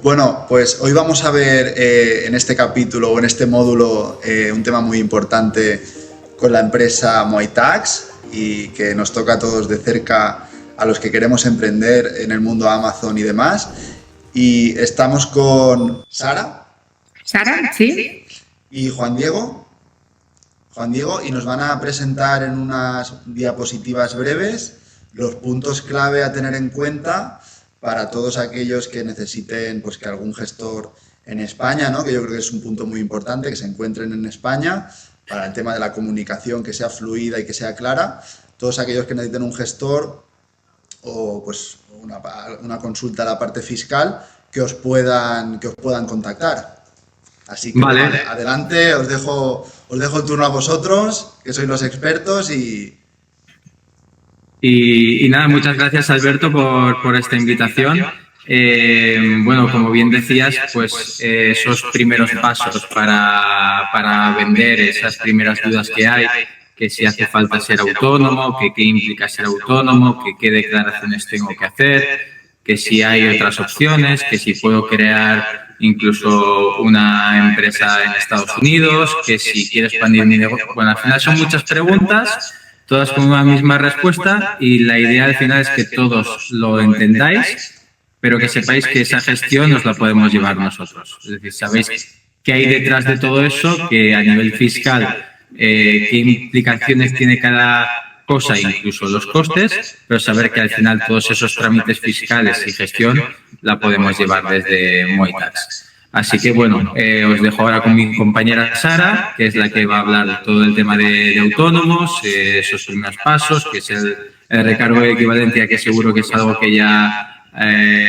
Bueno, pues hoy vamos a ver en este capítulo o en este módulo un tema muy importante con la empresa Moitax y que nos toca a todos de cerca a los que queremos emprender en el mundo Amazon y demás. Y estamos con Sara. Sara, sí. Y Juan Diego. Y nos van a presentar en unas diapositivas breves los puntos clave a tener en cuenta para todos aquellos que necesiten pues que algún gestor en España, ¿no? Que yo creo que es un punto muy importante, que se encuentren en España para el tema de la comunicación, que sea fluida y que sea clara. Todos aquellos que necesiten un gestor o pues una consulta a la parte fiscal que os puedan contactar. Así que vale. Adelante, os dejo el turno a vosotros, que sois los expertos y nada, muchas gracias Alberto por esta invitación. Bueno, como bien decías, pues esos primeros pasos para vender, esas primeras dudas que hay, que si hace falta ser autónomo, que qué implica ser autónomo, que qué declaraciones tengo que hacer, que si hay otras opciones, que si puedo crear incluso una empresa en Estados Unidos, que si quiero expandir mi negocio. Bueno, al final son muchas preguntas, todas con una misma respuesta, y la idea al final es que todos lo entendáis, pero que sepáis que esa gestión nos la podemos llevar nosotros. Es decir, sabéis qué hay detrás de todo eso, que a nivel fiscal, qué implicaciones tiene cada cosa, incluso los costes, pero saber que al final todos esos trámites fiscales y gestión la podemos llevar desde Moitax. Así que bueno, os dejo ahora con mi compañera Sara, que es la que va a hablar de todo el tema de autónomos, esos primeros pasos, que es el recargo de equivalencia, que seguro que es algo que ya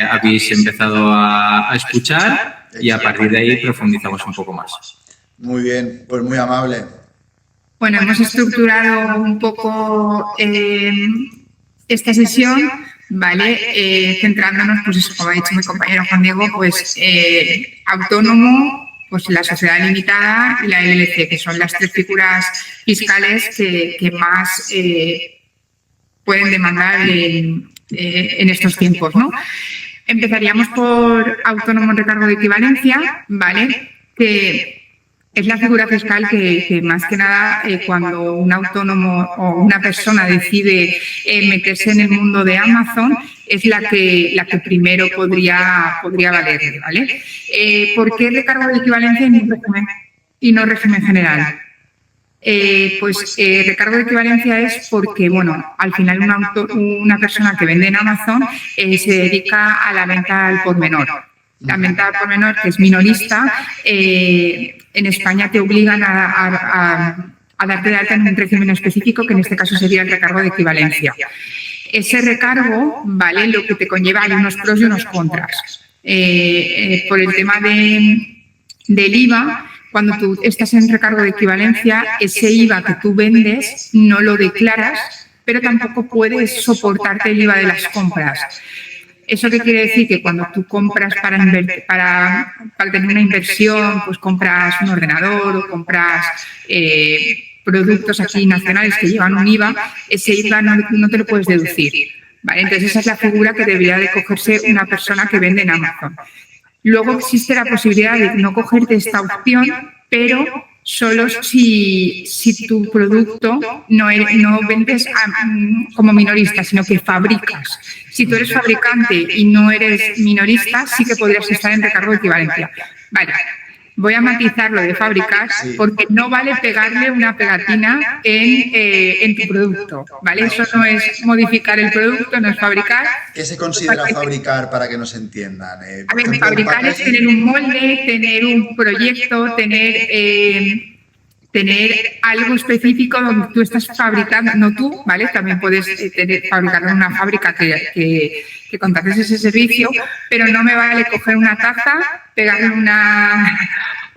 habéis empezado a escuchar, y a partir de ahí profundizamos un poco más. Muy bien, pues muy amable. Bueno, hemos estructurado un poco esta sesión, ¿vale? Centrándonos, pues eso, como ha dicho mi compañero Juan Diego, pues autónomo, pues la sociedad limitada y la LLC, que son las tres figuras fiscales que más pueden demandar en estos tiempos, ¿no? Empezaríamos por autónomo en recargo de equivalencia, ¿vale? Que es la figura fiscal que más que nada cuando un autónomo o una persona decide meterse en el mundo de Amazon es la que primero podría valerle, ¿vale? ¿Por qué recargo de equivalencia y no régimen general? Recargo de equivalencia es porque, bueno, al final una persona que vende en Amazon se dedica a la venta al por menor. La venta al por menor, que es minorista, en España te obligan a darte de alta en un régimen específico, que en este caso sería el recargo de equivalencia. Ese recargo, ¿vale? Lo que te conlleva, hay unos pros y unos contras. Por el tema del IVA, cuando tú estás en recargo de equivalencia, ese IVA que tú vendes no lo declaras, pero tampoco puedes soportarte el IVA de las compras. ¿Eso qué quiere decir? Que cuando tú compras para tener una inversión, pues compras un ordenador o compras productos aquí nacionales que llevan un IVA, ese IVA no te lo puedes deducir, ¿vale? Entonces esa es la figura que debería de cogerse una persona que vende en Amazon. Luego existe la posibilidad de no cogerte esta opción, pero solo si tu producto no vendes como minorista, sino que fabricas. Si tú eres fabricante y no eres minorista, sí que podrías estar en recargo de equivalencia. Vale, voy a matizar lo de fabricar porque no vale pegarle una pegatina en tu producto, ¿vale? Eso no es modificar el producto, no es fabricar. ¿Qué se considera fabricar para que nos entiendan? A ver, fabricar es tener un molde, tener un proyecto, tener algo específico donde tú estás fabricando, no tú, ¿vale? También puedes fabricar en una fábrica que contrates ese servicio, pero no me vale coger una taza, pegarle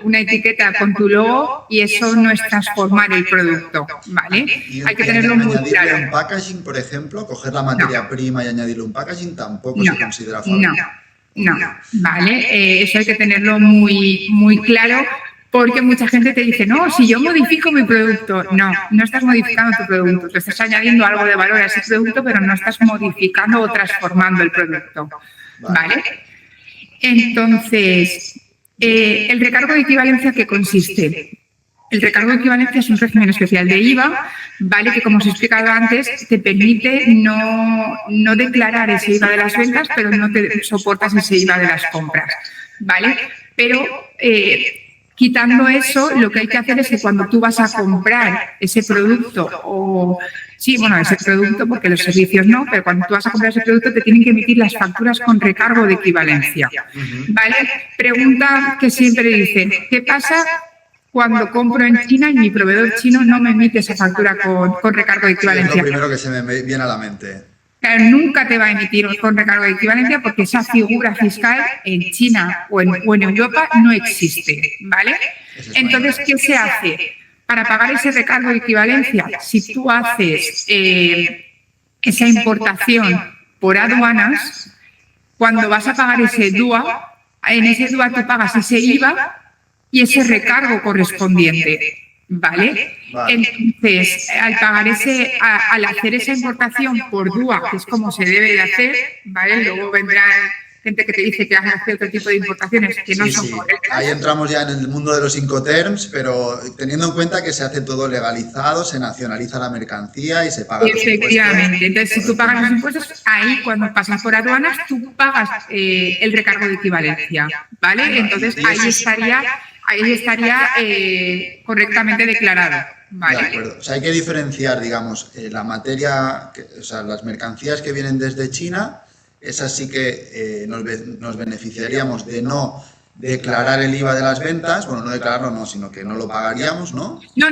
una etiqueta con tu logo y eso no es transformar el producto, ¿vale? Hay que tenerlo muy claro. Un packaging, por ejemplo, coger la materia prima y añadirle un packaging tampoco se considera fabricar. No, ¿vale? Eso hay que tenerlo muy claro. Porque mucha gente te dice, no, si yo modifico mi producto. No estás modificando tu producto. Tú estás añadiendo algo de valor a ese producto, pero no estás modificando o transformando el producto. ¿Vale? Entonces, ¿el recargo de equivalencia qué consiste? El recargo de equivalencia es un régimen especial de IVA, ¿vale? Que, como os he explicado antes, te permite no declarar ese IVA de las ventas, pero no te soportas ese IVA de las compras, ¿vale? Pero quitando eso, lo que hay que hacer es que cuando tú vas a comprar ese producto ese producto, porque los servicios no, pero cuando tú vas a comprar ese producto te tienen que emitir las facturas con recargo de equivalencia, ¿vale? Pregunta que siempre dicen, ¿qué pasa cuando compro en China y mi proveedor chino no me emite esa factura con recargo de equivalencia? Es lo primero que se me viene a la mente. Claro, nunca te va a emitir con recargo de equivalencia porque esa figura fiscal en China o en Europa no existe, ¿vale? Entonces, ¿qué se hace? Para pagar ese recargo de equivalencia, si tú haces esa importación por aduanas, cuando vas a pagar ese DUA, en ese DUA tú pagas ese IVA y ese recargo correspondiente, ¿vale? Entonces, al hacer esa importación por DUA, que es como se debe de hacer, ¿vale? Luego vendrá gente que te dice que hace otro tipo de importaciones que no son correctas. Ahí entramos ya en el mundo de los Incoterms, pero teniendo en cuenta que se hace todo legalizado, se nacionaliza la mercancía y se paga los impuestos. Efectivamente. Entonces, si tú pagas los impuestos, ahí cuando pasas por aduanas, tú pagas el recargo de equivalencia, ¿vale? Entonces, ahí estaría correctamente declarado. Vale. De acuerdo. O sea, hay que diferenciar, digamos, la materia, las mercancías que vienen desde China, esas sí que nos beneficiaríamos de no declarar el IVA de las ventas, bueno, no declararlo no, sino que no lo pagaríamos, ¿no? No,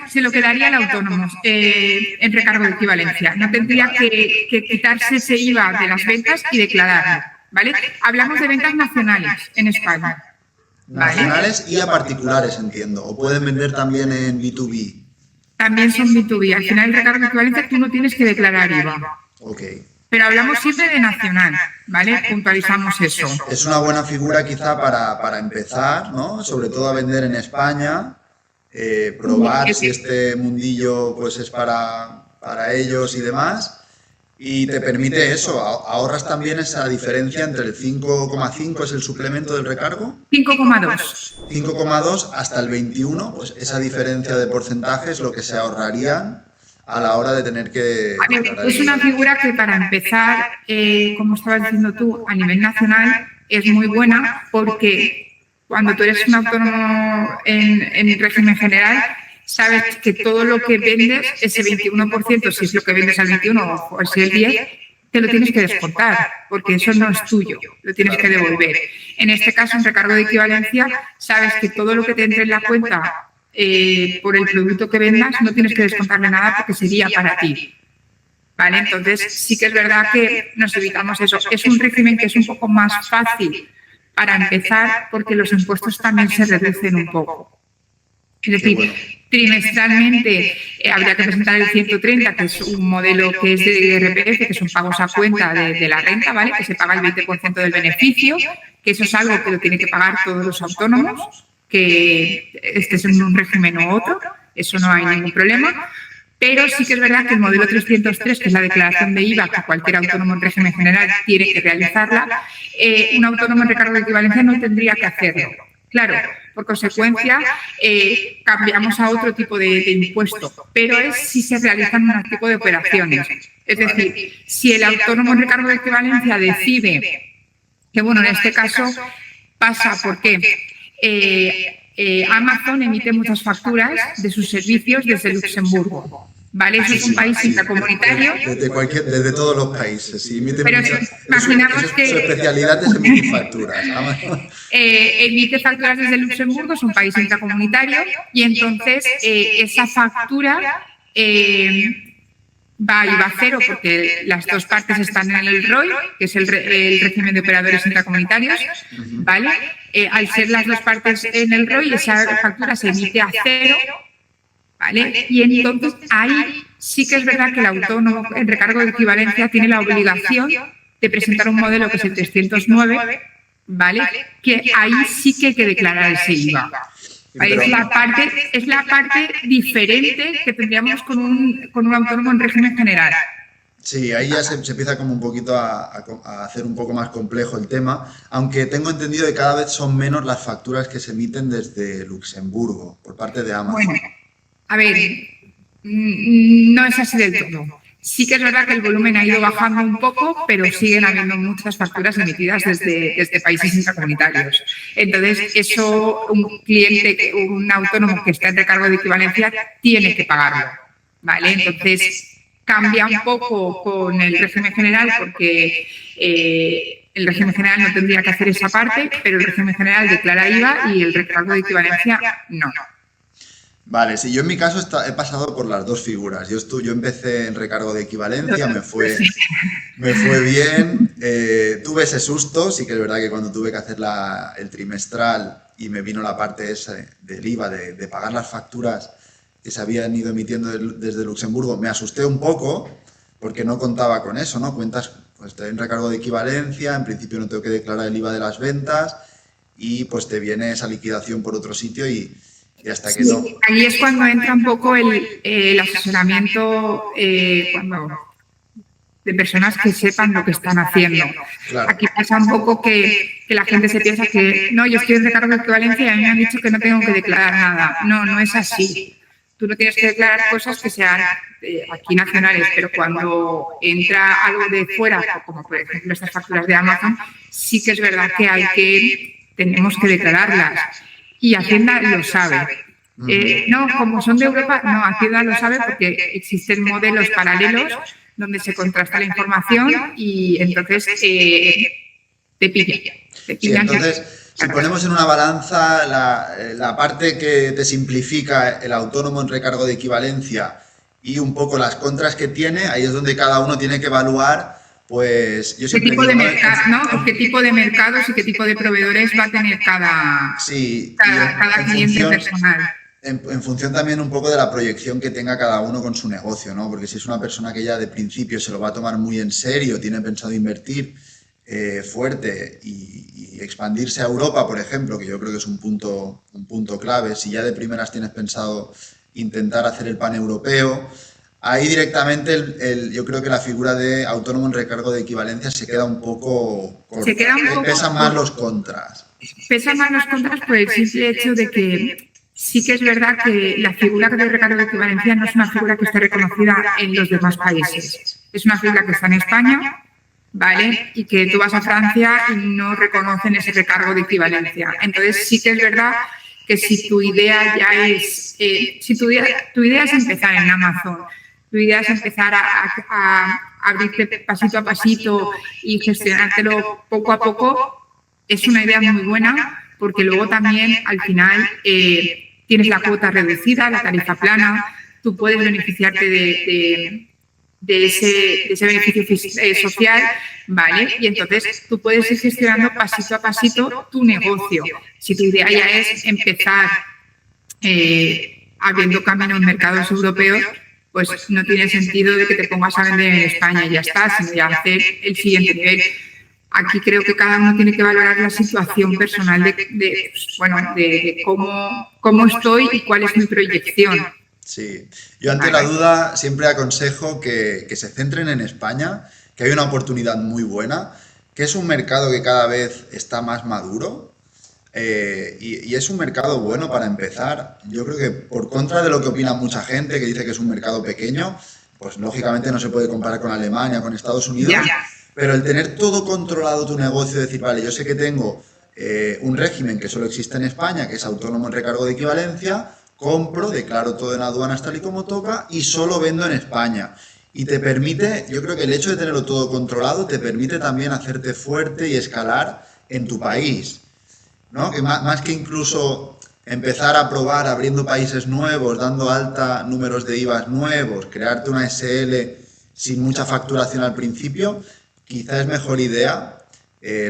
se lo quedaría el autónomo en recargo de equivalencia. No tendría que quitarse ese IVA de las ventas y declararlo, ¿vale? Hablamos de ventas nacionales en España. Nacionales y a particulares, entiendo. ¿O pueden vender también en B2B? También son B2B. Al final, el recargo de equivalencia tú no tienes que declarar IVA. Ok. Pero hablamos siempre de nacional, ¿vale? Puntualizamos eso. Es una buena figura quizá para empezar, ¿no? Sobre todo a vender en España, probar si este mundillo pues es para ellos y demás. Y te permite eso, ahorras también esa diferencia entre el 5,5 es el suplemento del recargo. 5,2. 5,2 hasta el 21, pues esa diferencia de porcentaje es lo que se ahorrarían a la hora de tener que... A ver, es una figura que para empezar, como estabas diciendo tú, a nivel nacional es muy buena porque cuando tú eres un autónomo en régimen general, sabes que todo lo que vendes, ese 21%, si es lo que vendes al 21 o si es el 10, te lo tienes que descontar, porque eso no es tuyo, lo tienes que devolver. En este caso, en recargo de equivalencia, sabes que todo lo que te entre en la cuenta por el producto que vendas, no tienes que descontarle nada porque sería para ti. ¿Vale? Entonces, sí que es verdad que nos evitamos eso. Es un régimen que es un poco más fácil para empezar porque los impuestos también se reducen un poco. Es decir, trimestralmente habría que presentar el 130, que es un modelo que es de IRPF, que son pagos a cuenta de la renta, ¿vale? Que se paga el 20% del beneficio, que eso es algo que lo tienen que pagar todos los autónomos, que estés en un régimen u otro, eso no hay ningún problema. Pero sí que es verdad que el modelo 303, que es la declaración de IVA, que cualquier autónomo en régimen general tiene que realizarla, un autónomo en recargo de equivalencia no tendría que hacerlo. Claro, por consecuencia, cambiamos a otro tipo de impuesto, pero es si se realizan un tipo de operaciones. Es decir, si el autónomo en recargo de equivalencia decide que, bueno, en este caso pasa porque Amazon emite muchas facturas de sus servicios desde Luxemburgo. ¿Vale? Eso es un país intracomunitario. Desde todos los países. Sí, pero imaginamos que su especialidad es emitir facturas. Emite facturas desde Luxemburgo, es un país intracomunitario, y entonces esa factura va a IVA cero porque las dos partes están en el ROI, que es el régimen de operadores intracomunitarios, ¿vale? Al ser las dos partes en el ROI, esa factura se emite a cero, ¿vale? Y entonces ahí sí que es verdad que el autónomo en recargo de equivalencia tiene la obligación de presentar un modelo que es el 309, ¿vale? Que ahí sí que hay que declarar ese IVA. Es la parte diferente que tendríamos con un autónomo en régimen general. Sí, ahí ya se empieza como un poquito a hacer un poco más complejo el tema, aunque tengo entendido que cada vez son menos las facturas que se emiten desde Luxemburgo por parte de Bueno, Amazon. a ver, no es así del todo. Sí que es verdad que el volumen ha ido bajando un poco, pero siguen habiendo muchas facturas emitidas desde países intracomunitarios. Entonces, eso un cliente, un autónomo que está en recargo de equivalencia, tiene que pagarlo, ¿vale? Entonces, cambia un poco con el régimen general porque el régimen general no tendría que hacer esa parte, pero el régimen general declara IVA y el recargo de equivalencia no. Vale, sí, yo en mi caso he pasado por las dos figuras. Yo empecé en recargo de equivalencia, me fue bien, tuve ese susto, sí que es verdad que cuando tuve que hacer el trimestral y me vino la parte esa del IVA, de pagar las facturas que se habían ido emitiendo desde Luxemburgo, me asusté un poco porque no contaba con eso, ¿no? Cuentas, pues estoy en recargo de equivalencia, en principio no tengo que declarar el IVA de las ventas y pues te viene esa liquidación por otro sitio y hasta que no. Ahí es cuando entra un poco el asesoramiento de personas que sepan lo que están haciendo. Claro. Aquí pasa un poco que la gente se piensa que no, yo estoy en recargo de equivalencia y a mí me han dicho que no tengo que declarar nada. No, no es así. Tú no tienes que declarar cosas que sean aquí nacionales, pero cuando entra algo de fuera, como por ejemplo estas facturas de Amazon, sí que es verdad que tenemos que declararlas. Y Hacienda lo sabe. No, como son de Europa, no, Hacienda lo sabe porque existen modelos paralelos donde se contrasta la información y entonces te pillan. Sí, entonces, si ponemos en una balanza la parte que te simplifica el autónomo en recargo de equivalencia y un poco las contras que tiene, ahí es donde cada uno tiene que evaluar, pues yo siempre ¿Qué tipo de mercado, ¿no? ¿Qué tipo de mercados y qué tipo de proveedores va a tener cada cliente personal? En función también un poco de la proyección que tenga cada uno con su negocio, ¿no? Porque si es una persona que ya de principio se lo va a tomar muy en serio, tiene pensado invertir fuerte y expandirse a Europa, por ejemplo, que yo creo que es un punto clave, si ya de primeras tienes pensado intentar hacer el paneuropeo, ahí directamente yo creo que la figura de autónomo en recargo de equivalencia se queda un poco corta. Pesan más los contras. Pesan más los contras por el simple hecho de que sí que es verdad que la figura de recargo de equivalencia no es una figura que esté reconocida en los demás países. Es una figura que está en España, ¿vale? Y que tú vas a Francia y no reconocen ese recargo de equivalencia. Entonces sí que es verdad que si tu idea ya es, si tu idea es empezar en Amazon, tu idea es empezar a abrirte pasito a pasito y gestionártelo poco a poco, es una idea muy buena porque luego también al final tienes la cuota reducida, la tarifa plana, tú puedes beneficiarte de ese beneficio social, ¿vale? Y entonces tú puedes ir gestionando pasito a pasito tu negocio. Si tu idea ya es empezar abriendo camino en mercados europeos, pues no tiene sentido de que te pongas a vender en España y ya está, sino ya hacer el siguiente nivel. Aquí creo que cada uno tiene que valorar la situación personal de cómo estoy y cuál es mi proyección. Sí, yo ante la duda siempre aconsejo que se centren en España, que hay una oportunidad muy buena, que es un mercado que cada vez está más maduro y es un mercado bueno para empezar. Yo creo que por contra de lo que opina mucha gente, que dice que es un mercado pequeño, pues lógicamente no se puede comparar con Alemania, con Estados Unidos, pero el tener todo controlado tu negocio, decir, vale, yo sé que tengo un régimen que solo existe en España, que es autónomo en recargo de equivalencia, compro, declaro todo en aduanas tal y como toca y solo vendo en España. Y te permite, yo creo que el hecho de tenerlo todo controlado te permite también hacerte fuerte y escalar en tu país, ¿no? Que más que incluso empezar a probar abriendo países nuevos, dando alta números de IVA nuevos, crearte una SL sin mucha facturación al principio, quizá es mejor idea el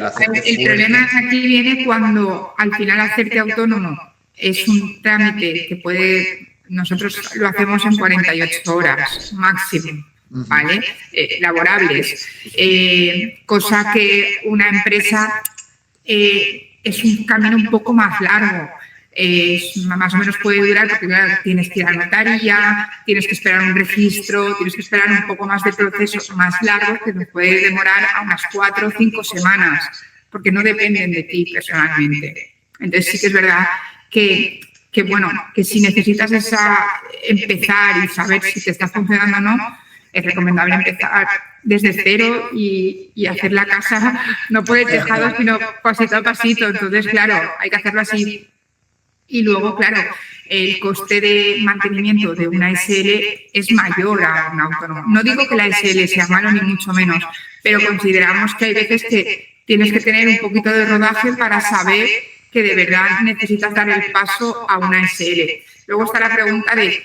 problema aquí viene cuando al final hacerte autónomo es un trámite que nosotros lo hacemos en 48 horas máximo, ¿vale? Laborables, cosa que una empresa es un camino un poco más largo. más o menos puede durar, porque claro, tienes que ir a la notaría, tienes que esperar un registro, tienes que esperar un poco más de procesos más largos que nos puede demorar a unas 4 o 5 semanas, porque no dependen de ti personalmente. Entonces sí que es verdad que bueno, que si necesitas empezar y saber si te está funcionando o no, es recomendable empezar desde cero y hacer la casa no por el tejado, sino pasito a pasito. Entonces, claro, hay que hacerlo así. Y luego, claro, el coste de mantenimiento de una SL es mayor a un autónomo. No digo que la SL sea malo ni mucho menos, pero consideramos que hay veces que tienes que tener un poquito de rodaje para saber que de verdad necesitas dar el paso a una SL. Luego está la pregunta de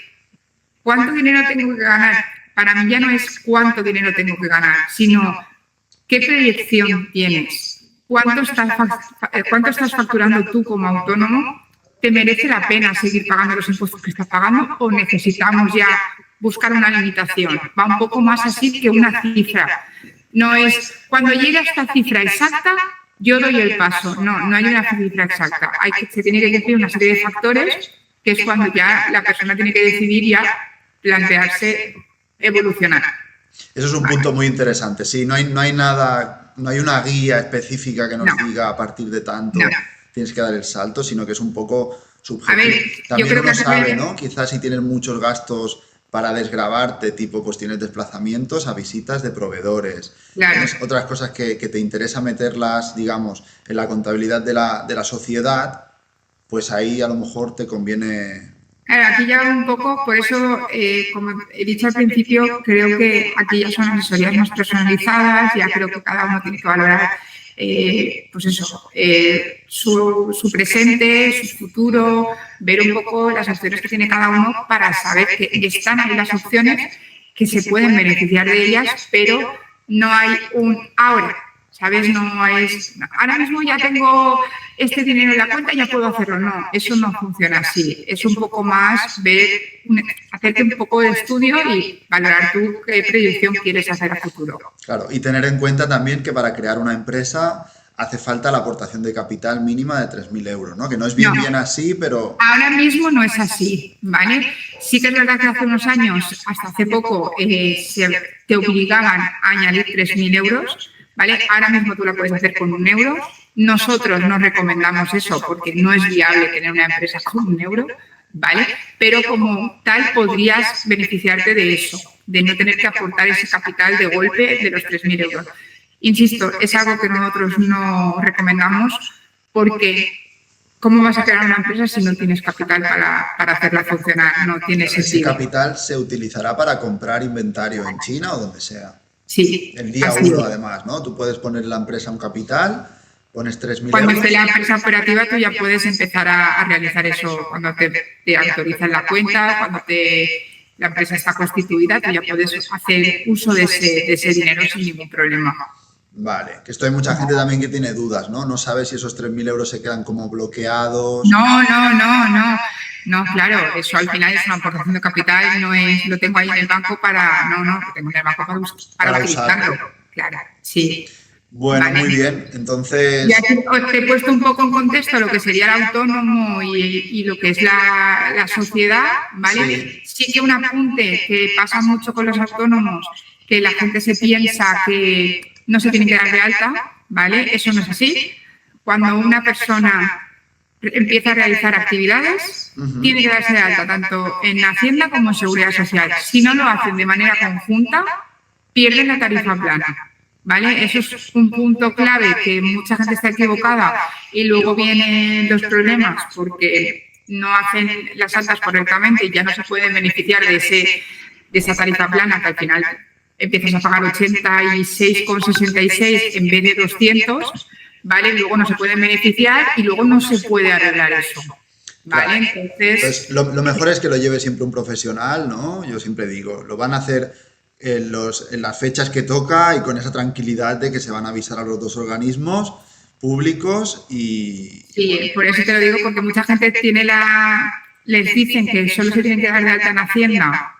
¿cuánto dinero tengo que ganar? Para mí ya no es cuánto dinero tengo que ganar, sino qué proyección tienes. ¿Cuánto estás facturando tú como autónomo? ¿Te merece la pena seguir pagando los impuestos que estás pagando o necesitamos ya buscar una limitación? Va un poco más así que una cifra. No es cuando llegue a esta cifra exacta, yo doy el paso. No hay una cifra exacta. Se tiene que decir una serie de factores, que es cuando ya la persona tiene que decidir ya plantearse evolucionar. Eso es un punto muy interesante. Sí, no hay nada, no hay una guía específica que nos diga a partir de tanto tienes que dar el salto, sino que es un poco subjetivo. A ver, también yo creo uno que sabe, ¿no? Quizás si tienes muchos gastos para desgravarte, tipo, pues tienes desplazamientos a visitas de proveedores. Claro. Tienes otras cosas que te interesa meterlas, digamos, en la contabilidad de la sociedad, pues ahí a lo mejor te conviene. Aquí ya un poco, por eso, como he dicho al principio, creo que aquí ya son asesorías más personalizadas, ya creo que cada uno tiene que valorar, pues eso, su presente, su futuro, ver un poco las opciones que tiene cada uno para saber que están ahí las opciones, que se pueden beneficiar de ellas, pero no hay un ahora. ¿Sabes? No es, ahora mismo ya tengo este dinero en la cuenta y ya puedo hacerlo. No, eso no funciona así. Es un poco más hacerte un poco de estudio y valorar tú qué proyección quieres hacer a futuro. Claro, y tener en cuenta también que para crear una empresa hace falta la aportación de capital mínima de 3.000 euros, ¿no? Que no es bien así, pero... Ahora mismo no es así, ¿vale? Sí que es verdad que hace unos años, hasta hace poco, te obligaban a añadir 3.000 euros, ¿vale? Ahora mismo tú la puedes hacer con 1 euro. Nosotros no recomendamos eso porque no es viable tener una empresa con 1 euro, ¿vale? Pero como tal podrías beneficiarte de eso, de no tener que aportar ese capital de golpe de los 3.000 euros. Insisto, es algo que nosotros no recomendamos porque ¿cómo vas a crear una empresa si no tienes capital para hacerla funcionar? No tiene sentido. Ese capital se utilizará para comprar inventario en China o donde sea. Sí. El día 1, además, ¿no? Tú puedes poner en la empresa un capital, pones 3.000 euros. Cuando esté la empresa operativa, tú ya puedes empezar a realizar eso. Cuando te autorizan la cuenta, cuando la empresa está constituida, tú ya puedes hacer uso de ese dinero sin ningún problema. Vale, que esto hay mucha gente también que tiene dudas, ¿no? No sabe si esos 3.000 euros se quedan como bloqueados. No, claro, eso al final es una aportación de capital, no es lo tengo ahí en el banco lo tengo en el banco para utilizarlo. Claro, sí. Bueno, vale. Muy bien, entonces... Ya te he puesto un poco en contexto lo que sería el autónomo y lo que es la sociedad, ¿vale? Sí que un apunte que pasa mucho con los autónomos, que la gente se piensa que no se tienen que dar de alta, ¿vale? Eso no es así. Cuando una persona empieza a realizar actividades, tiene que darse de alta tanto en Hacienda como en Seguridad Social. Si no lo hacen de manera conjunta, pierden la tarifa plana, ¿vale? Eso es un punto clave que mucha gente está equivocada y luego vienen los problemas porque no hacen las altas correctamente y ya no se pueden beneficiar de esa tarifa plana que al final empiezas a pagar 86,66 en vez de 200, ¿vale? Luego no se pueden beneficiar y luego no se puede arreglar eso, ¿vale? Claro. Entonces lo mejor es que lo lleve siempre un profesional, ¿no? Yo siempre digo, lo van a hacer en las fechas que toca y con esa tranquilidad de que se van a avisar a los dos organismos públicos y... Sí, por eso te lo digo, porque mucha gente les dicen que solo se tienen que dar de alta en Hacienda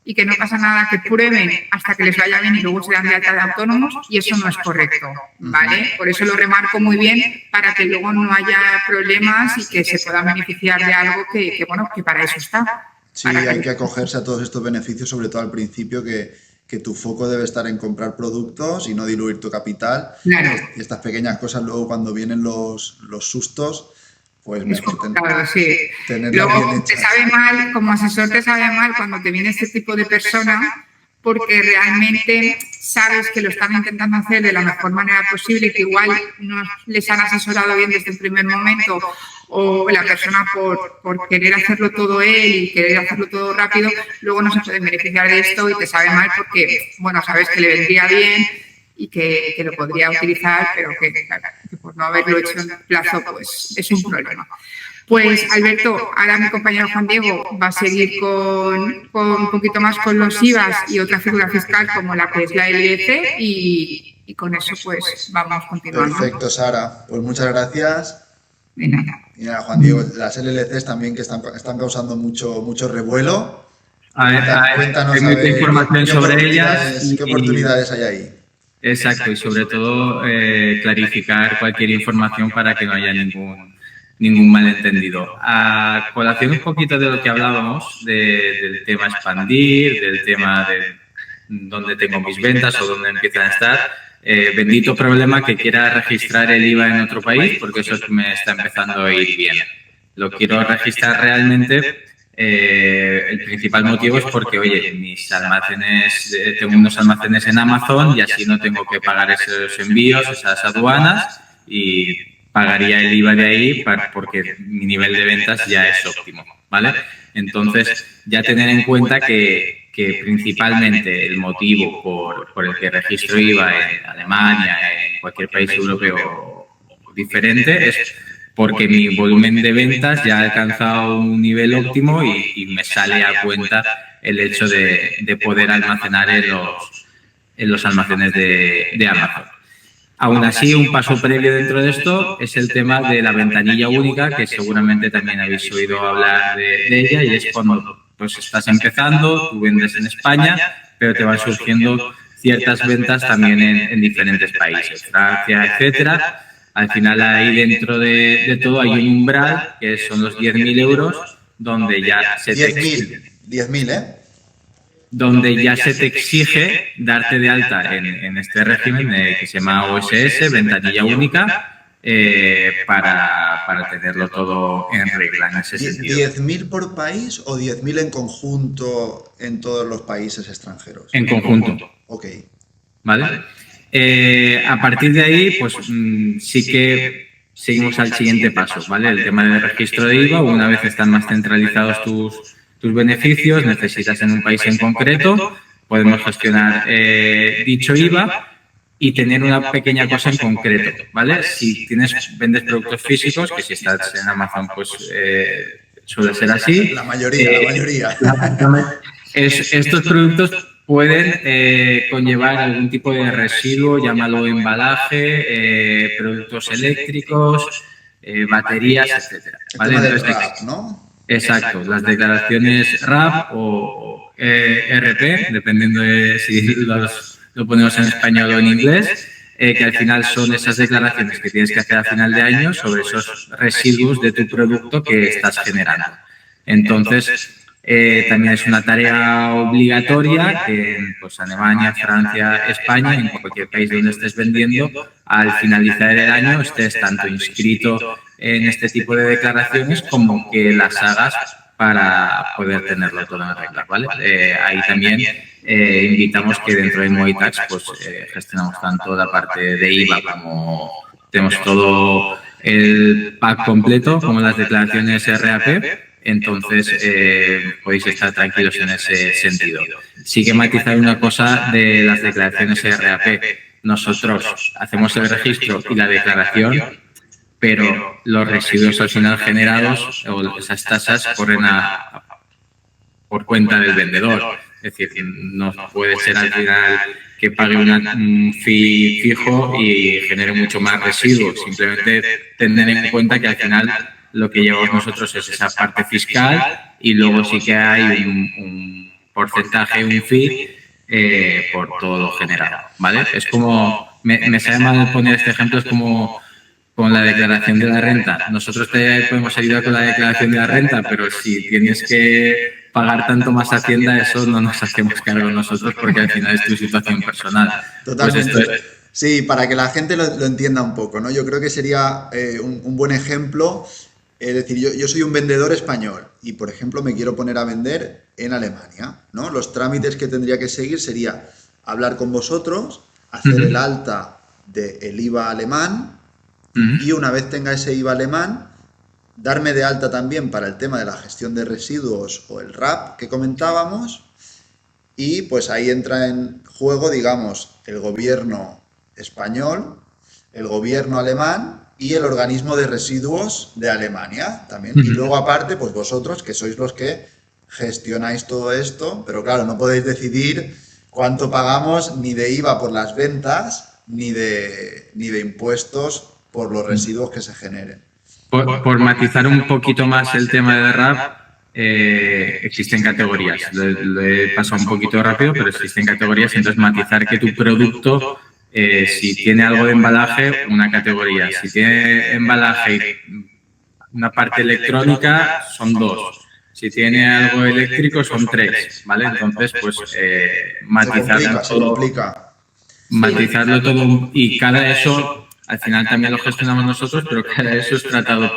y que no pasa nada, que prueben hasta que les vaya bien y luego se dan de alta de autónomos, y eso no es correcto, ¿vale? Por eso lo remarco muy bien, para que luego no haya problemas y que se puedan beneficiar de algo que bueno, que para eso está. Sí, hay que acogerse a todos estos beneficios, sobre todo al principio, que tu foco debe estar en comprar productos y no diluir tu capital. Claro. Y estas pequeñas cosas luego cuando vienen los sustos, pues mejor claro, sí. tenerlas Luego bien te hechas. sabe mal, como asesor te sabe mal cuando te viene este tipo de persona, porque realmente sabes que lo están intentando hacer de la mejor manera posible, que igual no les han asesorado bien desde el primer momento, o la persona por querer hacerlo todo él y querer hacerlo todo rápido, luego no se pueden beneficiar de esto y te sabe mal porque, bueno, sabes que le vendría bien y que lo podría utilizar, pero que por no haberlo hecho en plazo, pues es un problema. Pues Alberto, ahora mi compañero Juan Diego va a seguir con un poquito más con los IVAs y otra figura fiscal como la que es la LLC, y con eso pues vamos continuando. Perfecto, Sara. Pues muchas gracias. De nada. Y nada, Juan Diego, las LLCs también que están causando mucho revuelo. Cuéntanos hay mucha información sobre ellas. ¿Qué oportunidades hay ahí? Exacto, y sobre todo clarificar cualquier información para que no haya ningún malentendido. A colación un poquito de lo que hablábamos, del tema expandir, del tema de dónde tengo mis ventas o dónde empiezan a estar, bendito problema que quiera registrar el IVA en otro país, porque eso me está empezando a ir bien. Lo quiero registrar realmente. El principal motivo es porque, oye, mis almacenes, tengo unos almacenes en Amazon y así no tengo que pagar esos envíos, esas aduanas, y pagaría el IVA de ahí porque mi nivel de ventas ya es óptimo, ¿vale? Entonces, ya tener en cuenta que principalmente el motivo por el que registro IVA en Alemania, en cualquier país europeo diferente, es porque mi volumen de ventas ya ha alcanzado un nivel óptimo y me sale a cuenta el hecho de poder almacenar en los almacenes de Amazon. Aún así, un paso previo dentro de esto es el tema de la ventanilla única, que seguramente también habéis oído hablar de ella, y es cuando pues estás empezando, tú vendes en España, pero te van surgiendo ciertas ventas también en diferentes países, Francia, etcétera. Al final, ahí dentro de todo hay un umbral, que son los 10.000 euros, donde ya se te exige, 10.000, ¿eh? Donde ya se te exige darte de alta en este régimen que se llama OSS, ventanilla única, para tenerlo todo en regla en ese sentido. ¿10.000 por país o 10.000 en conjunto en todos los países extranjeros? En conjunto. Ok. ¿Vale? A partir de ahí, pues sí que seguimos al siguiente paso, ¿vale? El tema del registro de IVA. Una vez están más centralizados tus beneficios, necesitas en un país en concreto, podemos gestionar dicho IVA y tener una pequeña cosa en concreto, ¿vale? Si vendes productos físicos, que si estás en Amazon, pues suele ser así. La mayoría. Estos productos pueden conllevar algún tipo de residuo, llámalo embalaje, productos eléctricos, baterías, etcétera, ¿vale? Entonces, RAP, ¿no? Exacto, las declaraciones RAP o ERP, dependiendo de si lo ponemos en español o en inglés, que al final son esas declaraciones que tienes que hacer a final de año sobre esos residuos de tu producto que estás generando. Entonces, también es una tarea obligatoria que en Alemania, Francia, España, en cualquier país donde estés vendiendo, al finalizar el año estés tanto inscrito en este tipo de declaraciones como que las hagas para poder tenerlo todo en regla, ¿vale? Ahí también invitamos que dentro de Movitax pues, gestionamos tanto la parte de IVA como tenemos todo el pack completo, como las declaraciones RAP. Entonces, podéis estar tranquilos en ese sentido. Sí que matizar una cosa de las declaraciones RAP. Nosotros hacemos el registro y la declaración, pero los residuos al final generados, o esas tasas, corren por cuenta del vendedor. Es decir, no puede ser al final que pague un fee fijo y genere mucho más residuos. Simplemente tener en cuenta que al final lo que llevamos nosotros es esa parte fiscal y luego sí que hay porcentaje, un fee por todo lo generado, ¿vale? Es como, me sabe mal poner este ejemplo, es como con la declaración de la renta. Nosotros te podemos ayudar con la declaración de la renta, pero si tienes que pagar tanto más Hacienda, eso no nos hacemos cargo nosotros porque al final es tu situación personal. Totalmente. Pues esto es, Sí, para que la gente lo entienda un poco, ¿no? Yo creo que sería un buen ejemplo. Es decir, yo soy un vendedor español y, por ejemplo, me quiero poner a vender en Alemania, ¿no? Los trámites que tendría que seguir sería hablar con vosotros, hacer el alta del IVA alemán y una vez tenga ese IVA alemán, darme de alta también para el tema de la gestión de residuos o el RAP que comentábamos y pues ahí entra en juego, digamos, el gobierno español, el gobierno alemán y el organismo de residuos de Alemania también. Y luego aparte, pues vosotros que sois los que gestionáis todo esto, pero claro, no podéis decidir cuánto pagamos ni de IVA por las ventas ni de impuestos por los residuos que se generen. por matizar un poquito más el tema de RAP, existen categorías. Lo he pasado un poquito rápido, pero existen categorías. Entonces, matizar que tu producto, si tiene algo de embalaje, una categoría. Si tiene embalaje y una parte electrónica, son 2. Si tiene algo eléctrico, son 3. ¿Vale? Entonces, pues, matizarlo todo. Y cada eso, al final también lo gestionamos nosotros, pero cada eso es tratado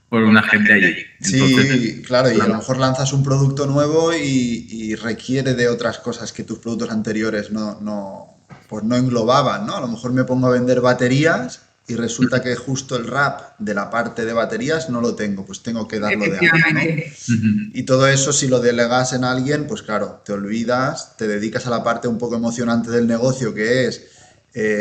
por un agente allí. Entonces, sí, claro, y a lo mejor lanzas un producto nuevo y requiere de otras cosas que tus productos anteriores pues no englobaban, ¿no? A lo mejor me pongo a vender baterías y resulta que justo el RAP de la parte de baterías no lo tengo, pues tengo que darlo de alta, ¿no? Y todo eso, si lo delegas en alguien, pues claro, te olvidas, te dedicas a la parte un poco emocionante del negocio, que es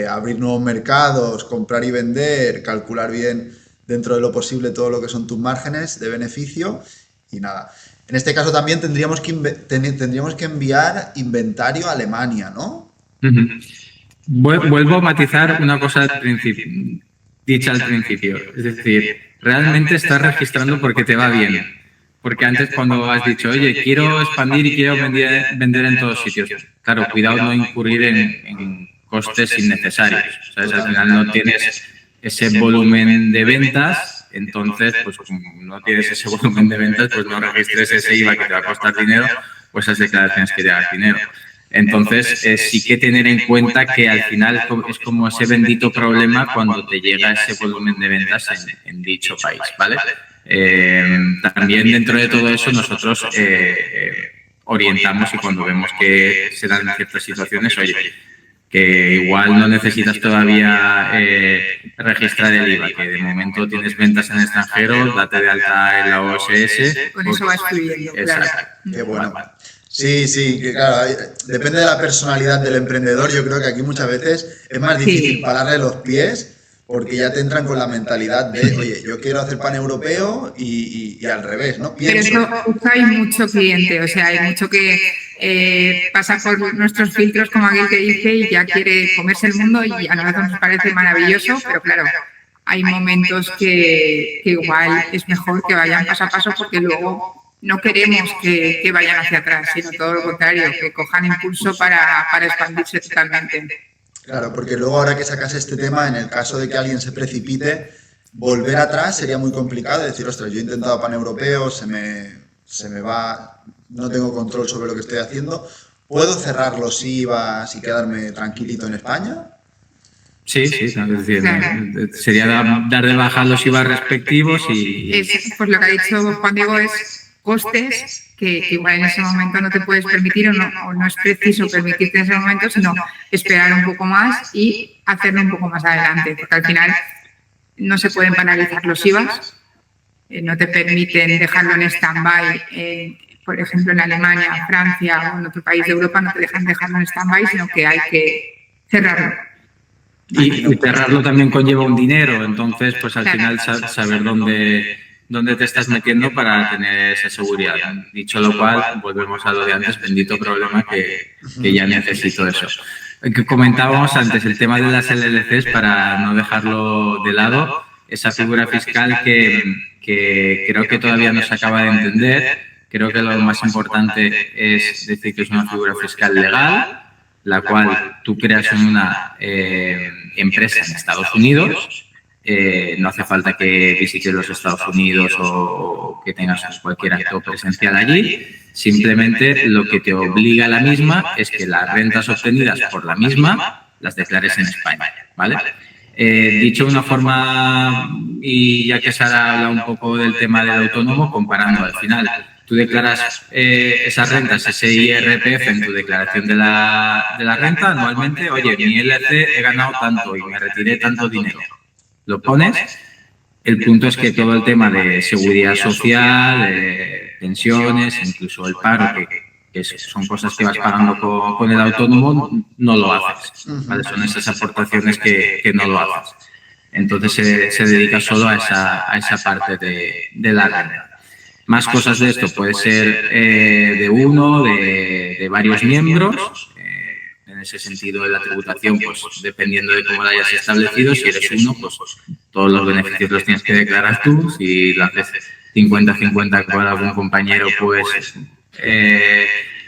abrir nuevos mercados, comprar y vender, calcular bien dentro de lo posible todo lo que son tus márgenes de beneficio y nada. En este caso también tendríamos que enviar inventario a Alemania, ¿no? Vuelvo a matizar una cosa dicha al principio. Es decir, realmente estás registrando porque te va bien. Porque antes cuando has dicho, oye, quiero expandir y quiero vender en todos sitios. Claro, cuidado no incurrir en costes innecesarios. ¿Sabes? Al final no tienes ese volumen de ventas, entonces, pues como no tienes ese volumen de ventas, pues no registres ese IVA que te va a costar dinero, pues esas declaraciones que te hagan dinero. Entonces, sí que tener en cuenta que al final es como ese bendito problema cuando te llega ese volumen de ventas en dicho país, ¿vale? También dentro de todo eso nosotros orientamos y cuando vemos que se dan ciertas situaciones, oye, que igual no necesitas todavía registrar el IVA, que de momento tienes ventas en el extranjero, date de alta en la OSS. Con eso vas fluyendo, exacto. Claro. Qué bueno. Sí, que claro, depende de la personalidad del emprendedor. Yo creo que aquí muchas veces es más difícil pararle los pies porque ya te entran con la mentalidad de, oye, yo quiero hacer pan europeo y al revés, ¿no? Pero eso hay mucho cliente, o sea, hay mucho que pasa por nuestros filtros, como aquel que dice, y ya quiere comerse el mundo y a nosotros nos parece maravilloso, pero claro, hay momentos que igual es mejor que vayan paso a paso porque luego no queremos que vayan hacia atrás, sino todo lo contrario, que cojan impulso para expandirse totalmente. Claro, porque luego ahora que sacas este tema, en el caso de que alguien se precipite, volver atrás sería muy complicado, decir, ostras, yo he intentado pan europeo, se me va, no tengo control sobre lo que estoy haciendo, ¿puedo cerrar los IVAs y quedarme tranquilito en España? Sí, es decir, sería dar de baja los IVAs respectivos y... Pues lo que ha dicho Juan Diego es costes que igual en ese momento no te puedes permitir o no es preciso permitirte en ese momento, sino esperar un poco más y hacerlo un poco más adelante, porque al final no se pueden penalizar los IVAs, no te permiten dejarlo en stand-by, por ejemplo en Alemania, Francia o en otro país de Europa no te dejan dejarlo en stand-by, sino que hay que cerrarlo. Y cerrarlo también conlleva un dinero, entonces pues al final saber dónde te estás metiendo para tener esa seguridad. Dicho lo cual, volvemos a lo de antes, bendito problema que ya necesito eso. Que comentábamos antes el tema de las LLCs, para no dejarlo de lado, esa figura fiscal que creo que todavía no se acaba de entender, creo que lo más importante es decir que es una figura fiscal legal, la cual tú creas en una empresa en Estados Unidos. No hace falta que visites los Estados Unidos o que tengas cualquier acto presencial allí. Simplemente lo que te obliga a la misma es que las rentas obtenidas por la misma las declares en España, ¿vale? Dicho de una forma, y ya que Sara habla un poco del tema del autónomo, comparando al final, tú declaras esas rentas, ese IRPF en tu declaración de la renta anualmente. Oye, mi LC he ganado tanto y me retiré tanto dinero. Lo pones. El punto es que todo el tema de seguridad social, de pensiones, incluso el paro, que son cosas que vas pagando con el autónomo, no lo haces, ¿vale? Son esas aportaciones que no lo haces. Entonces se dedica solo a esa parte de la renta. Más cosas de esto puede ser de uno, de varios miembros. En ese sentido, de la tributación, pues dependiendo de cómo la hayas establecido, si eres uno, pues todos los beneficios los tienes que declarar tú. Si lo haces 50-50 con algún compañero, pues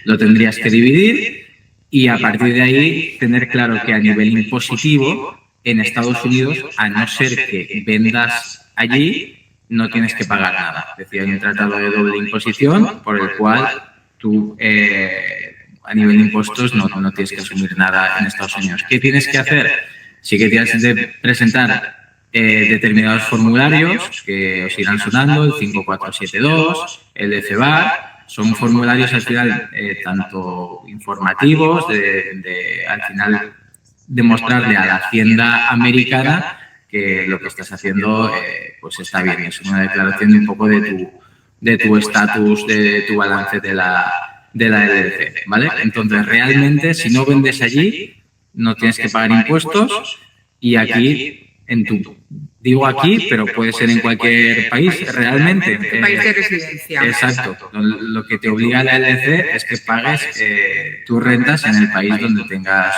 lo tendrías que dividir. Y a partir de ahí, tener claro que a nivel impositivo, en Estados Unidos, a no ser que vendas allí, no tienes que pagar nada. Es decir, hay un tratado de doble imposición por el cual tú... a nivel de impuestos no tienes que asumir nada en Estados Unidos. ¿Qué tienes que hacer? Sí que tienes que presentar determinados formularios que os irán sonando, el 5472, el FBAR. Son formularios al final tanto informativos, al final demostrarle a la Hacienda americana que lo que estás haciendo pues está bien. Es una declaración un poco de tu estatus, de tu balance de la LLC, ¿vale? Entonces, realmente, si no vendes allí, no tienes que pagar impuestos y aquí, digo aquí, pero puede ser en cualquier país, realmente. País de residencia. Exacto. Lo que te obliga a la LLC es que pagues tus rentas en el país donde tengas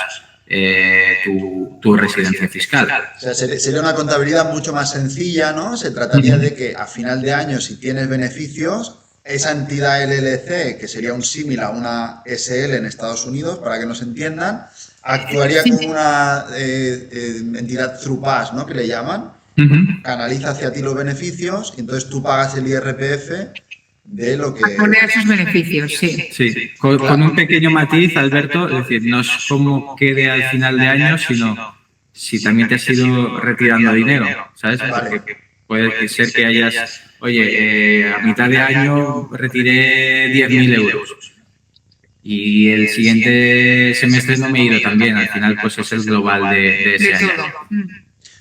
tu residencia fiscal. O sea, sería una contabilidad mucho más sencilla, ¿no? Se trataría de que a final de año, si tienes beneficios, esa entidad LLC, que sería un símil a una SL en Estados Unidos, para que nos entiendan, actuaría como una entidad through pass, ¿no? Que le llaman, canaliza hacia ti los beneficios y entonces tú pagas el IRPF de lo que... Acorde a esos beneficios, sí. Sí, con un pequeño matiz, Alberto, es decir, no es como quede al final de año, sino si también te has ido retirando dinero, ¿sabes? Vale. Porque puede ser que hayas... Oye, a mitad de año retiré 10.000 euros y el siguiente semestre no me he ido también. Al final, pues es el global de ese año.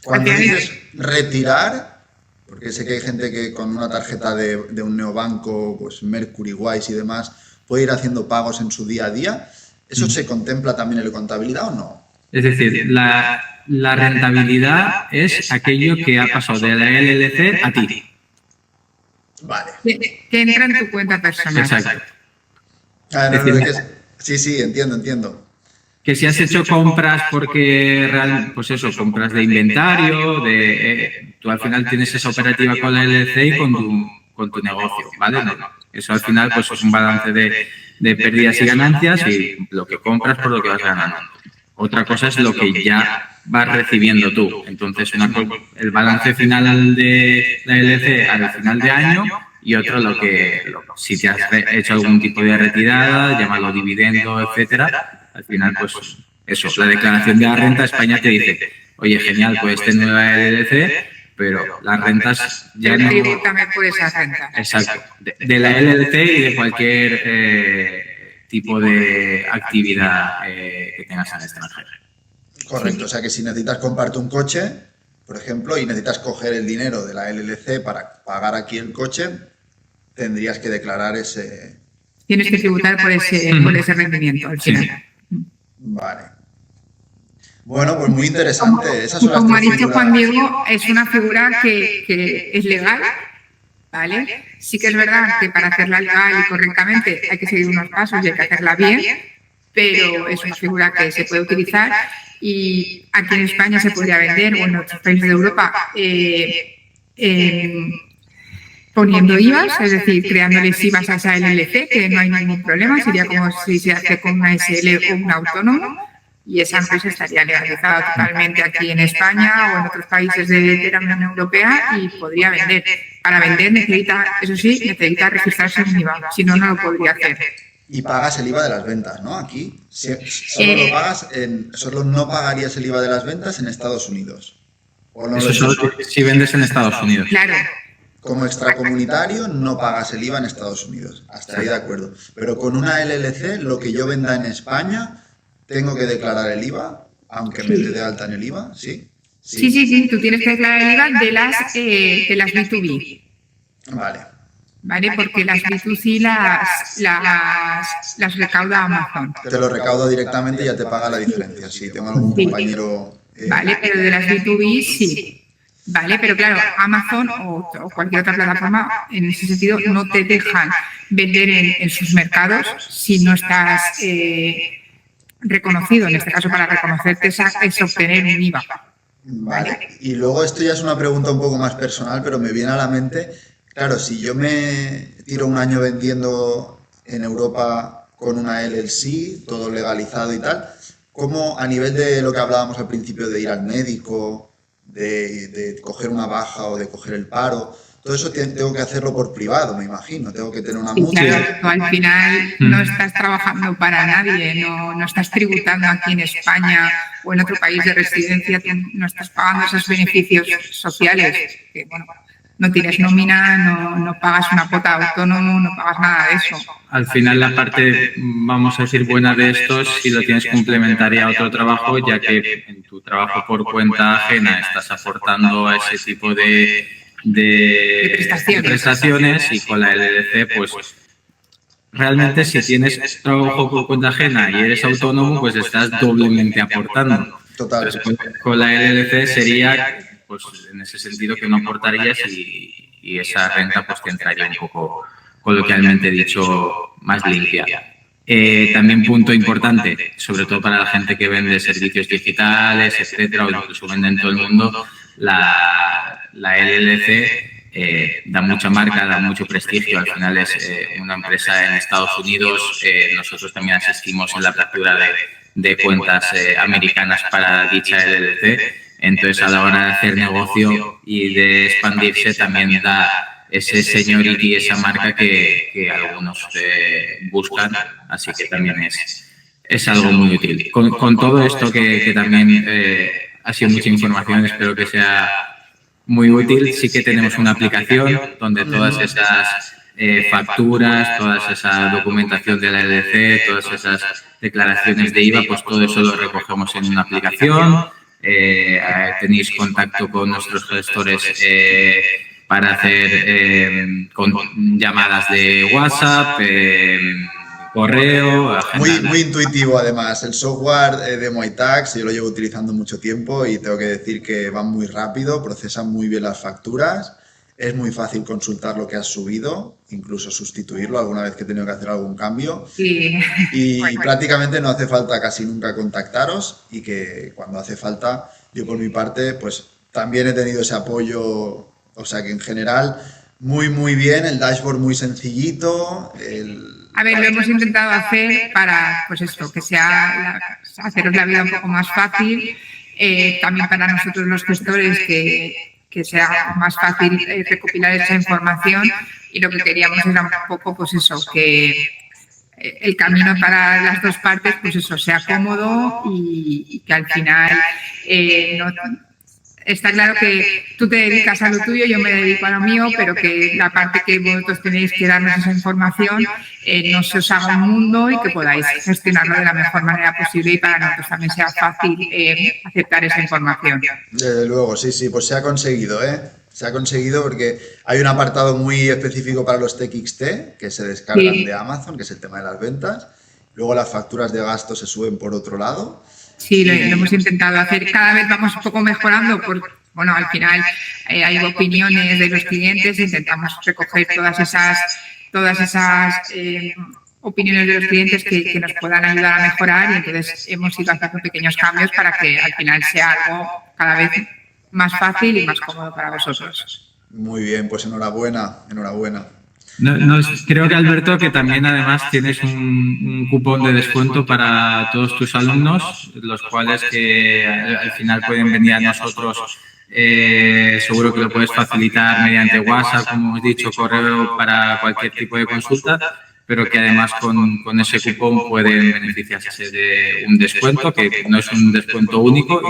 Cuando dices retirar, porque sé que hay gente que con una tarjeta de un neobanco, pues Mercury, Wise y demás, puede ir haciendo pagos en su día a día, ¿eso se contempla también en la contabilidad o no? Es decir, la rentabilidad es aquello que ha pasado de la LLC a ti. Vale. Que entra en tu cuenta personal. Exacto. Sí, entiendo. Que si has hecho compras porque, pues eso, compras de inventario, tú al final tienes esa operativa con la LLC y con tu negocio, ¿vale? No. Eso al final pues es un balance de pérdidas y ganancias y lo que compras por lo que vas ganando. Otra cosa es lo que ya vas recibiendo tú. Entonces, el balance final de la LLC al final de año y otro si te has hecho algún tipo de retirada, llámalo dividendo, etcétera. Al final, pues eso, la declaración de la renta, España te dice, oye, genial, puedes tener una LLC, pero las rentas ya no... También por esas rentas. Exacto. De la LLC y de cualquier tipo de actividad que tengas en el extranjero. Correcto, o sea que si necesitas comprarte un coche, por ejemplo, y necesitas coger el dinero de la LLC para pagar aquí el coche, tendrías que declarar ese... Tienes que tributar por ese rendimiento al final. Vale. Bueno, pues muy interesante. Como ha dicho Juan Diego, es una figura que es legal, ¿vale? Sí que es verdad que para hacerla legal y correctamente hay que seguir unos pasos y hay que hacerla bien, pero es una figura que se puede utilizar y aquí en España se podría vender, o en otros países de Europa, poniendo IVAs, es decir, creándoles IVAs a esa LLC, que no hay ningún problema, sería como si se hace con una SL o un autónomo, y esa empresa estaría legalizada totalmente aquí en España o en otros países de la Unión Europea y podría vender. Para vender necesita, eso sí, necesita registrarse en IVA, si no, no lo podría hacer. Y pagas el IVA de las ventas, ¿no? Aquí solo no pagarías el IVA de las ventas en Estados Unidos. ¿O no? Eso solo si vendes en Estados Unidos. Claro. Como extracomunitario no pagas el IVA en Estados Unidos, hasta ahí de acuerdo. Pero con una LLC, lo que yo venda en España, tengo que declarar el IVA, aunque me dé de alta en el IVA, ¿sí? Sí, tú tienes que declarar el IVA de las B2B. Vale, porque las B2C las recauda Amazon. Te lo recauda directamente y ya te paga la diferencia, sí, tengo algún compañero... Vale, pero de las B2B sí. Vale, pero claro, Amazon o cualquier otra plataforma, en ese sentido, no te dejan vender en sus mercados si no estás reconocido. En este caso, para reconocerte es obtener un IVA. Vale, y luego esto ya es una pregunta un poco más personal, pero me viene a la mente, claro, si yo me tiro un año vendiendo en Europa con una LLC, todo legalizado y tal, ¿cómo a nivel de lo que hablábamos al principio de ir al médico, de coger una baja o de coger el paro, todo eso tengo que hacerlo por privado, me imagino, tengo que tener una mutua? Claro, tú al final no estás trabajando para nadie, no estás tributando aquí en España o en otro país de residencia, no estás pagando esos beneficios sociales, que bueno, no tienes nómina, no pagas una cuota de autónomo, no pagas nada de eso. Al final la parte, vamos a decir, buena de estos, si lo tienes complementaria a otro trabajo, ya que en tu trabajo por cuenta ajena estás aportando a ese tipo de prestaciones, y con la LLC, pues realmente si tienes trabajo por cuenta ajena y eres autónomo, pues estás doblemente aportando. Total. Entonces, con la LLC sería, pues en ese sentido, que no aportarías y esa renta pues te entraría un poco, coloquialmente dicho, más limpia. También punto importante, sobre todo para la gente que vende servicios digitales, etcétera, o incluso vende en todo el mundo, la LLC da mucha marca, da mucho prestigio. Al final es una empresa en Estados Unidos. Nosotros también asistimos en la apertura de cuentas americanas para dicha LLC. Entonces, a la hora de hacer negocio y de expandirse, también da ese seniority, esa marca que algunos buscan. Así que también es algo muy útil. Con todo esto que también ha sido mucha información, espero que sea muy útil. Sí que tenemos una aplicación donde todas esas facturas, toda esa documentación de la LLC, todas esas declaraciones de IVA, pues todo eso lo recogemos en una aplicación. Tenéis contacto con nuestros gestores para hacer llamadas de WhatsApp, correo. Muy intuitivo, además. El software de MyTax yo lo llevo utilizando mucho tiempo y tengo que decir que va muy rápido, procesan muy bien las facturas. Es muy fácil consultar lo que has subido, incluso sustituirlo alguna vez que he tenido que hacer algún cambio. Sí. Y prácticamente no hace falta casi nunca contactaros, y que cuando hace falta, yo por mi parte, pues también he tenido ese apoyo. O sea que en general, muy bien, el dashboard muy sencillito. A ver, lo hemos intentado hacer para, pues esto, que sea haceros la vida un poco más fácil, también para nosotros los gestores que sea más fácil recopilar esa información, y lo que queríamos era un poco, pues eso, que el camino para las dos partes, pues eso, sea cómodo y que al final está claro que tú te dedicas a lo tuyo, yo me dedico a lo mío, pero que la parte que vosotros tenéis que darnos esa información no se os haga un mundo y que podáis gestionarlo de la mejor manera posible, y para nosotros también sea fácil aceptar esa información. Desde luego, sí, pues se ha conseguido, Se ha conseguido porque hay un apartado muy específico para los TXT que se descargan de Amazon, que es el tema de las ventas. Luego las facturas de gasto se suben por otro lado. Sí, lo hemos intentado hacer. Cada vez vamos un poco mejorando porque, bueno, al final hay opiniones de los clientes, intentamos recoger todas esas opiniones de los clientes que nos puedan ayudar a mejorar, y entonces hemos ido haciendo pequeños cambios para que al final sea algo cada vez más fácil y más cómodo para vosotros. Muy bien, pues enhorabuena, enhorabuena. Creo que, Alberto, que también además tienes un cupón de descuento para todos tus alumnos, los cuales que al final pueden venir a nosotros. Seguro que lo puedes facilitar mediante WhatsApp, como hemos dicho, correo para cualquier tipo de consulta, pero que además con ese cupón pueden beneficiarse de un descuento, que no es un descuento único.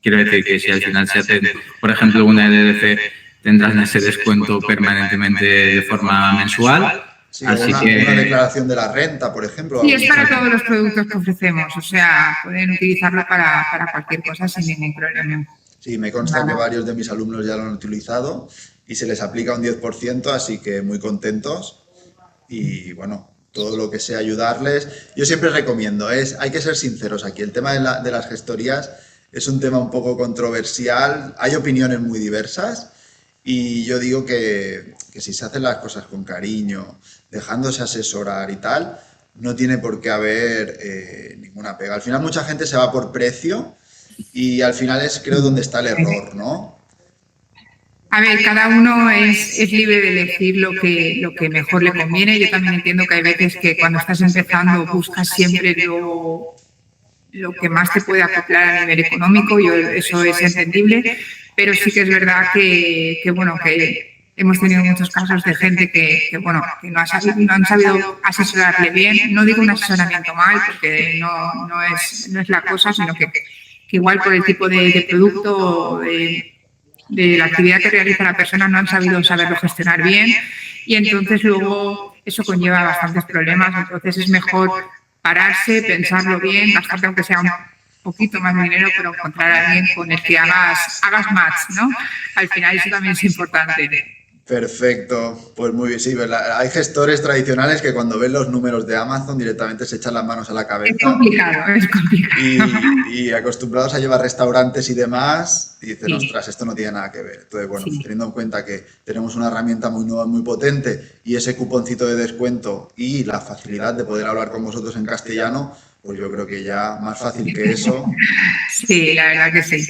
Quiero decir que si al final se hace, por ejemplo, una LDC, tendrás ese descuento permanentemente de forma mensual. Sí, así una declaración de la renta, por ejemplo. Sí, es para todos los productos que ofrecemos, o sea, pueden utilizarlo para cualquier cosa sin ningún problema. Sí, me consta que varios de mis alumnos ya lo han utilizado y se les aplica un 10%, así que muy contentos. Y bueno, todo lo que sea ayudarles. Yo siempre recomiendo, hay que ser sinceros aquí. El tema de las gestorías es un tema un poco controversial, hay opiniones muy diversas. Y yo digo que si se hacen las cosas con cariño, dejándose asesorar y tal, no tiene por qué haber ninguna pega. Al final mucha gente se va por precio y al final es, creo, donde está el error, ¿no? A ver, cada uno es libre de elegir lo que mejor le conviene. Yo también entiendo que hay veces que cuando estás empezando buscas siempre lo que más te puede acoplar a nivel económico, eso es entendible, pero sí que es verdad que hemos tenido muchos casos de gente que no han sabido asesorarle bien. No digo un asesoramiento mal, porque no es la cosa, sino que igual por el tipo de producto, de la actividad que realiza la persona, no han saberlo gestionar bien, y entonces luego eso conlleva bastantes problemas. Entonces es mejor pararse, pensarlo bien, gastarte aunque sea un poquito más de dinero, pero encontrar a alguien con el que hagas match, ¿no? Al final eso también es importante. Perfecto, pues muy bien, sí, hay gestores tradicionales que cuando ven los números de Amazon directamente se echan las manos a la cabeza. Es complicado, es complicado. Y acostumbrados a llevar restaurantes y demás, y dicen, ostras, esto no tiene nada que ver. Entonces, bueno, teniendo en cuenta que tenemos una herramienta muy nueva, muy potente, y ese cuponcito de descuento y la facilidad de poder hablar con vosotros en castellano, pues yo creo que ya más fácil que eso. Sí, la verdad que sí.